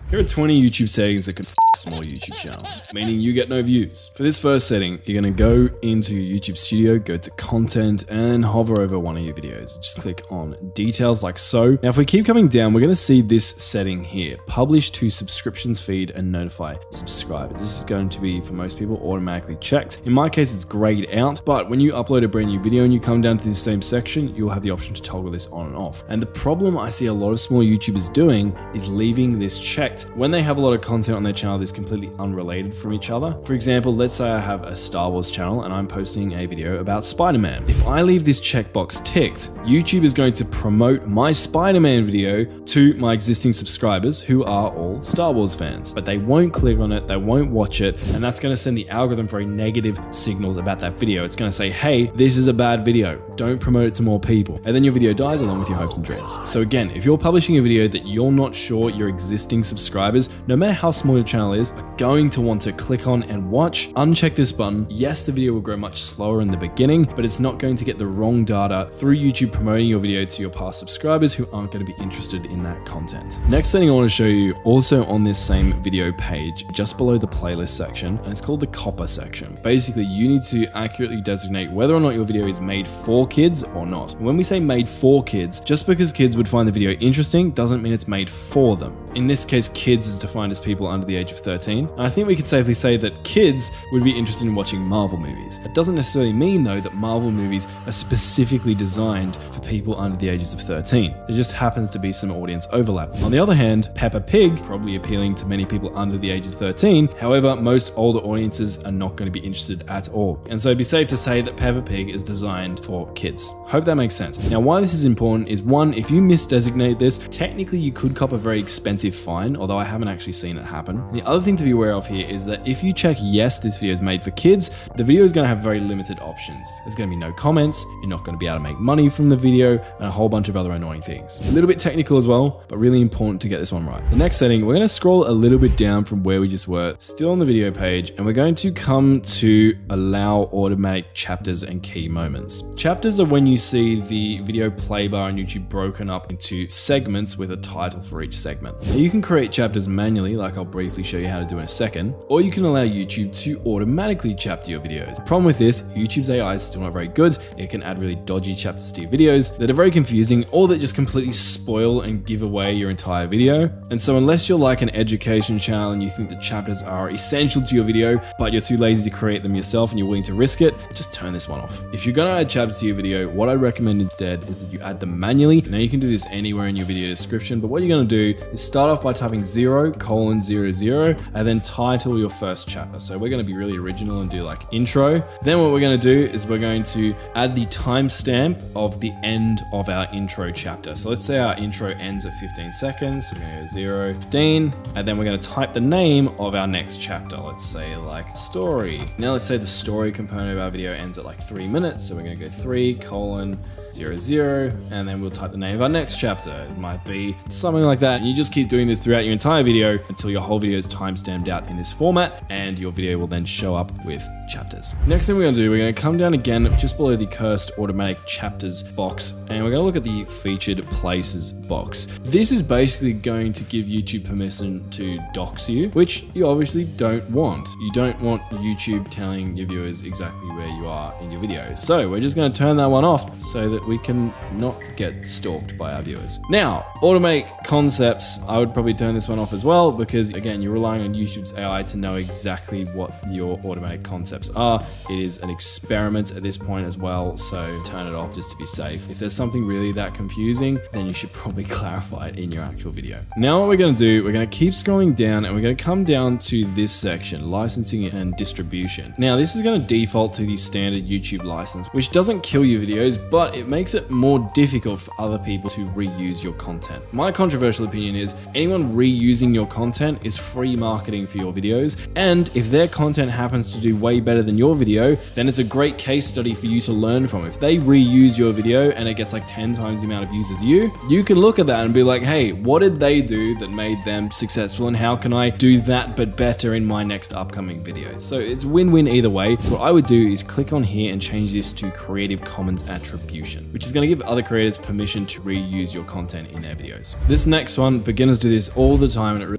Here are 20 YouTube settings that could f small YouTube channels, meaning you get no views. For this first setting, you're gonna go into your YouTube studio, go to content and hover over one of your videos. Just click on details like so. Now, if we keep coming down, we're gonna see this setting here, publish to subscriptions feed and notify subscribers. This is going to be, for most people, automatically checked. In my case, it's grayed out, but when you upload a brand new video and you come down to the same section, you'll have the option to toggle this on and off. And the problem I see a lot of small YouTubers doing is leaving this checked when they have a lot of content on their channel that's completely unrelated from each other. For example, let's say I have a Star Wars channel and I'm posting a video about Spider-Man. If I leave this checkbox ticked, YouTube is going to promote my Spider-Man video to my existing subscribers who are all Star Wars fans, but they won't click on it, they won't watch it, and that's going to send the algorithm very negative signals about that video. It's going to say, hey, this is a bad video, don't promote it to more people. And then your video dies along with your hopes and dreams. So again, if you're publishing a video that you're not sure your existing subscribers, no matter how small your channel is, are going to want to click on and watch, uncheck this button. Yes, the video will grow much slower in the beginning, but it's not going to get the wrong data through YouTube promoting your video to your past subscribers who aren't going to be interested in that content. Next thing I want to show you, also on this same video page, just below the playlist section, and it's called the copper section. Basically, you need to accurately designate whether or not your video is made for kids or not. When we say made for kids, just because kids would find the video interesting doesn't mean it's made for them. In this case, kids is defined as people under the age of 13. And I think we could safely say that kids would be interested in watching Marvel movies. It doesn't necessarily mean, though, that Marvel movies are specifically designed for people under the ages of 13. There just happens to be some audience overlap. On the other hand, Peppa Pig, probably appealing to many people under the ages of 13. However, most older audiences are not going to be interested at all. And so it'd be safe to say that Peppa Pig is designed for kids. Hope that makes sense. Now, why this is important is, one, if you misdesignate this, technically you could cop a very expensive fine, although I haven't actually seen it happen. The other thing to be aware of here is that if you check yes, this video is made for kids, the video is going to have very limited options. There's going to be no comments, you're not going to be able to make money from the video, and a whole bunch of other annoying things. A little bit technical as well, but really important to get this one right. The next setting, we're going to scroll a little bit down from where we just were, still on the video page, and we're going to come to allow automatic chapters and key moments. Chapters are when you see the video play bar on YouTube broken up into segments with a title for each segment. Now, you can create chapters manually, like I'll briefly show you how to do in a second, or you can allow YouTube to automatically chapter your videos. The problem with this, YouTube's AI is still not very good. It can add really dodgy chapters to your videos that are very confusing, or that just completely spoil and give away your entire video. And so unless you're like an education channel and you think that chapters are essential to your video, but you're too lazy to create them yourself and you're willing to risk it, just turn this one off. If you're gonna add chapters to your video, what I'd recommend instead is that you add them manually. Now you can do this anywhere in your video description, but what you're gonna do is start off by typing 0:00 and then title your first chapter. So we're gonna be really original and do like intro. Then what we're gonna do is we're going to add the timestamp of the end of our intro chapter. So let's say our intro ends at 15 seconds. So we're gonna go 0:15, and then we're gonna type the name of our next chapter. Let's say like story. Now let's say the story component of our video ends at like 3 minutes. So we're gonna go 3:00, and then we'll type the name of our next chapter. It might be something like that. And you just keep doing this throughout your entire video until your whole video is time-stamped out in this format, and your video will then show up with chapters. Next thing we're gonna do, we're gonna come down again just below the cursed automatic chapters box, and we're gonna look at the featured places box. This is basically going to give YouTube permission to dox you, which you obviously don't want. You don't want YouTube telling your viewers exactly where you are in your video. So we're just gonna turn that one off so that we can not get stalked by our viewers. Now, automatic concepts, I would probably turn this one off as well, because again, you're relying on YouTube's AI to know exactly what your automatic concepts are. It is an experiment at this point as well, so turn it off just to be safe. If there's something really that confusing, then you should probably clarify it in your actual video. Now what we're gonna do, we're gonna keep scrolling down and we're gonna come down to this section, licensing and distribution. Now this is gonna default to the standard YouTube license, which doesn't kill your videos, but it makes it more difficult for other people to reuse your content. My controversial opinion is anyone reusing your content is free marketing for your videos, and if their content happens to do way better than your video, then it's a great case study for you to learn from. If they reuse your video and it gets like 10 times the amount of views as you can look at that and be like, hey, what did they do that made them successful, and how can I do that but better in my next upcoming videos? So it's win-win either way. So what I would do is click on here and change this to Creative Commons Attribution, which is going to give other creators permission to reuse your content in their videos. This next one, beginners do this all the time, and it